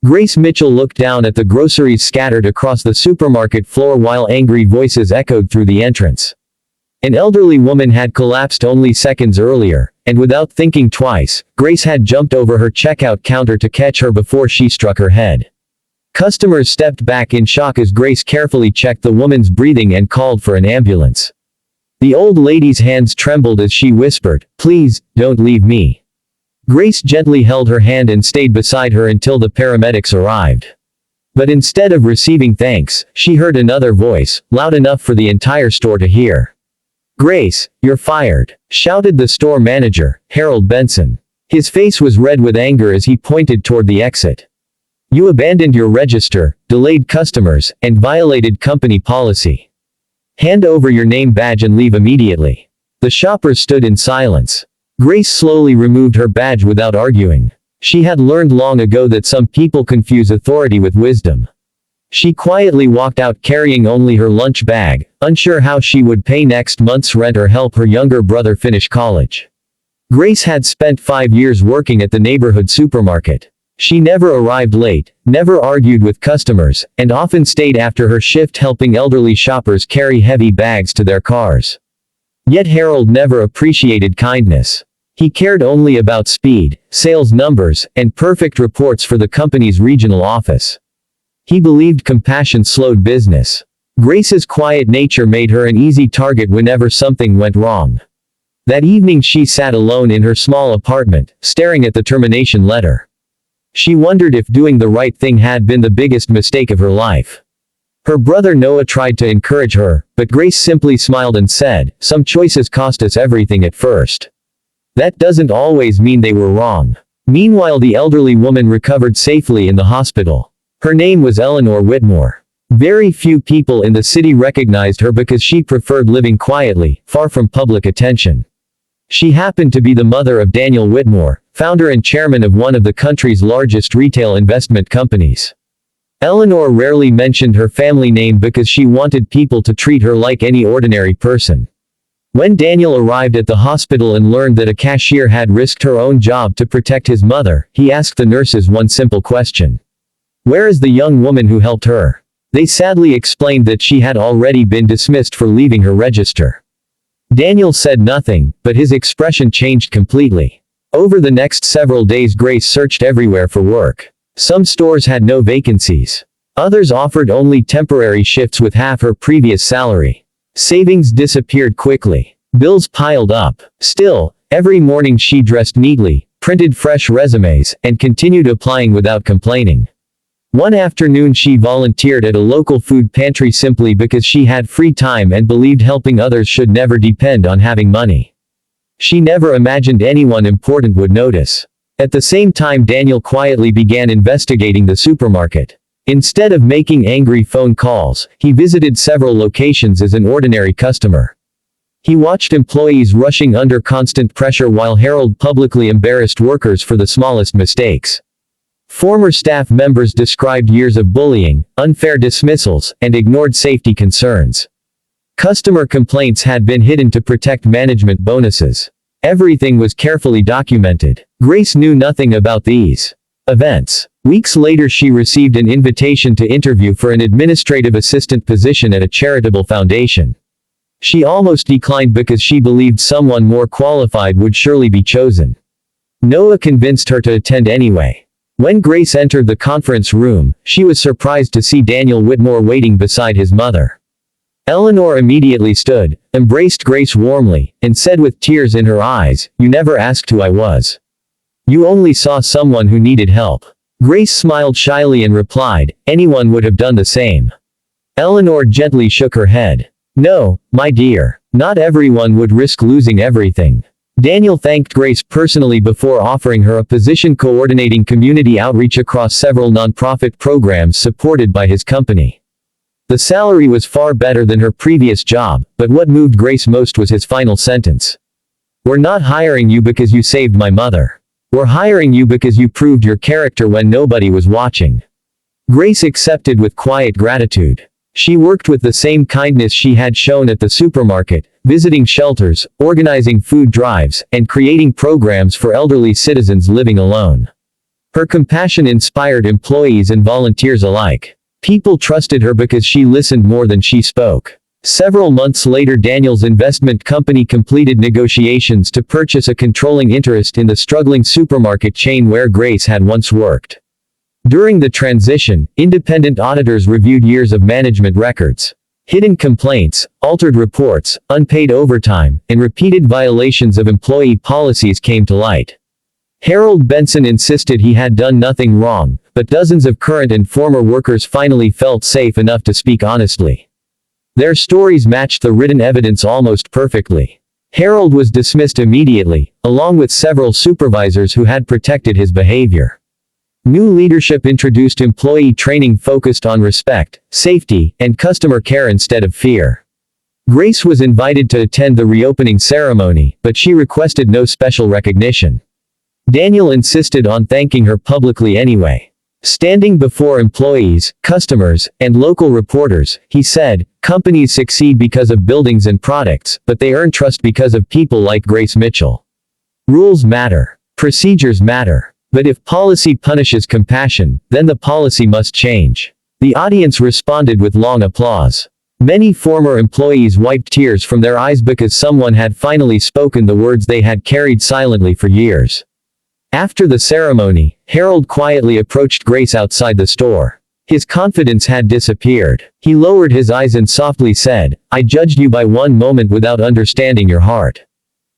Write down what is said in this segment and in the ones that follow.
Grace Mitchell looked down at the groceries scattered across the supermarket floor while angry voices echoed through the entrance. An elderly woman had collapsed only seconds earlier, and without thinking twice, Grace had jumped over her checkout counter to catch her before she struck her head. Customers stepped back in shock as Grace carefully checked the woman's breathing and called for an ambulance. The old lady's hands trembled as she whispered, "Please, don't leave me." Grace gently held her hand and stayed beside her until the paramedics arrived. But instead of receiving thanks, she heard another voice, loud enough for the entire store to hear. "Grace, you're fired," shouted the store manager, Harold Benson. His face was red with anger as he pointed toward the exit. "You abandoned your register, delayed customers, and violated company policy. Hand over your name badge and leave immediately." The shoppers stood in silence. Grace slowly removed her badge without arguing. She had learned long ago that some people confuse authority with wisdom. She quietly walked out carrying only her lunch bag, unsure how she would pay next month's rent or help her younger brother finish college. Grace had spent 5 years working at the neighborhood supermarket. She never arrived late, never argued with customers, and often stayed after her shift helping elderly shoppers carry heavy bags to their cars. Yet Harold never appreciated kindness. He cared only about speed, sales numbers, and perfect reports for the company's regional office. He believed compassion slowed business. Grace's quiet nature made her an easy target whenever something went wrong. That evening she sat alone in her small apartment, staring at the termination letter. She wondered if doing the right thing had been the biggest mistake of her life. Her brother Noah tried to encourage her, but Grace simply smiled and said, "Some choices cost us everything at first. That doesn't always mean they were wrong." Meanwhile, the elderly woman recovered safely in the hospital. Her name was Eleanor Whitmore. Very few people in the city recognized her because she preferred living quietly, far from public attention. She happened to be the mother of Daniel Whitmore, founder and chairman of one of the country's largest retail investment companies. Eleanor rarely mentioned her family name because she wanted people to treat her like any ordinary person. When Daniel arrived at the hospital and learned that a cashier had risked her own job to protect his mother, he asked the nurses one simple question. "Where is the young woman who helped her?" They sadly explained that she had already been dismissed for leaving her register. Daniel said nothing, but his expression changed completely. Over the next several days Grace searched everywhere for work. Some stores had no vacancies. Others offered only temporary shifts with half her previous salary. Savings disappeared quickly. Bills piled up. Still, every morning she dressed neatly, printed fresh resumes, and continued applying without complaining. One afternoon she volunteered at a local food pantry simply because she had free time and believed helping others should never depend on having money. She never imagined anyone important would notice. At the same time Daniel quietly began investigating the supermarket. Instead of making angry phone calls, he visited several locations as an ordinary customer. He watched employees rushing under constant pressure while Harold publicly embarrassed workers for the smallest mistakes. Former staff members described years of bullying, unfair dismissals, and ignored safety concerns. Customer complaints had been hidden to protect management bonuses. Everything was carefully documented. Grace knew nothing about these events. Weeks later she received an invitation to interview for an administrative assistant position at a charitable foundation. She almost declined because she believed someone more qualified would surely be chosen. Noah convinced her to attend anyway. When Grace entered the conference room, she was surprised to see Daniel Whitmore waiting beside his mother. Eleanor immediately stood, embraced Grace warmly, and said with tears in her eyes, "You never asked who I was. You only saw someone who needed help." Grace smiled shyly and replied, "Anyone would have done the same." Eleanor gently shook her head. "No, my dear. Not everyone would risk losing everything." Daniel thanked Grace personally before offering her a position coordinating community outreach across several nonprofit programs supported by his company. The salary was far better than her previous job, but what moved Grace most was his final sentence. "We're not hiring you because you saved my mother. We're hiring you because you proved your character when nobody was watching." Grace accepted with quiet gratitude. She worked with the same kindness she had shown at the supermarket, visiting shelters, organizing food drives, and creating programs for elderly citizens living alone. Her compassion inspired employees and volunteers alike. People trusted her because she listened more than she spoke. Several months later, Daniel's investment company completed negotiations to purchase a controlling interest in the struggling supermarket chain where Grace had once worked. During the transition, independent auditors reviewed years of management records. Hidden complaints, altered reports, unpaid overtime, and repeated violations of employee policies came to light. Harold Benson insisted he had done nothing wrong, but dozens of current and former workers finally felt safe enough to speak honestly. Their stories matched the written evidence almost perfectly. Harold was dismissed immediately, along with several supervisors who had protected his behavior. New leadership introduced employee training focused on respect, safety, and customer care instead of fear. Grace was invited to attend the reopening ceremony, but she requested no special recognition. Daniel insisted on thanking her publicly anyway. Standing before employees, customers, and local reporters, he said, "Companies succeed because of buildings and products, but they earn trust because of people like Grace Mitchell. Rules matter. Procedures matter. But if policy punishes compassion, then the policy must change." The audience responded with long applause. Many former employees wiped tears from their eyes because someone had finally spoken the words they had carried silently for years. After the ceremony, Harold quietly approached Grace outside the store. His confidence had disappeared. He lowered his eyes and softly said, "I judged you by one moment without understanding your heart.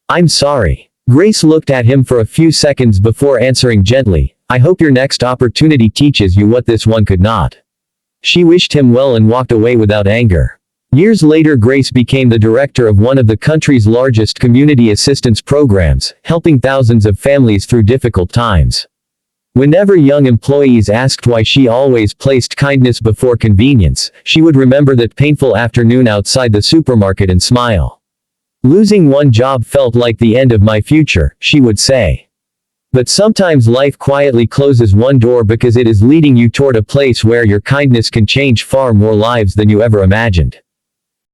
I'm sorry." Grace looked at him for a few seconds before answering gently, "I hope your next opportunity teaches you what this one could not." She wished him well and walked away without anger. Years later, Grace became the director of one of the country's largest community assistance programs, helping thousands of families through difficult times. Whenever young employees asked why she always placed kindness before convenience, she would remember that painful afternoon outside the supermarket and smile. "Losing one job felt like the end of my future," she would say. But sometimes life quietly closes one door because it is leading you toward a place where your kindness can change far more lives than you ever imagined.